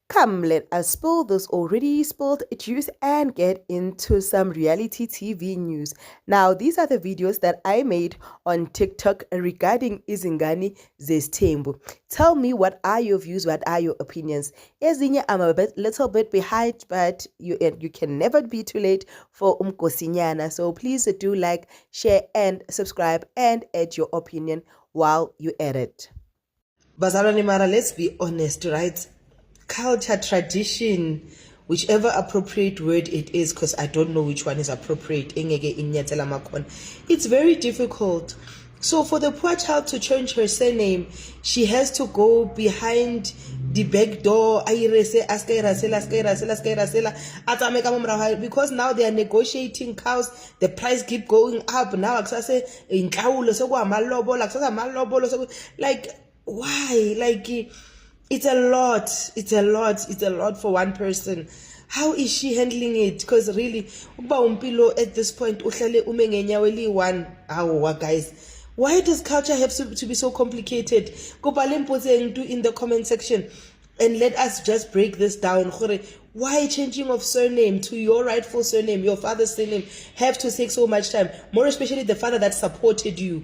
Come, let us spill this already spilled juice and get into some reality TV news. Now, these are the videos that I made on TikTok regarding Izingani Zestembu. Tell me, what are your views? What are your opinions? Ezinye, I'm a little bit behind, but you can never be too late for Umkosinyana. So please do like, share, and subscribe, and add your opinion while you edit. Bazalwane Mara, let's be honest, right? Culture, tradition, whichever appropriate word it is, because I don't know which one is appropriate. It's very difficult. So for the poor child to change her surname, she has to go behind the back door because now they are negotiating cows, the price keep going up. Now like, why? Like, it's a lot for one person. How is she handling it? Because really, at this point, guys, why does culture have to be so complicated? In the comment section and let us just break this down. Why changing of surname to your rightful surname, your father's surname, have to take so much time? More especially the father that supported you.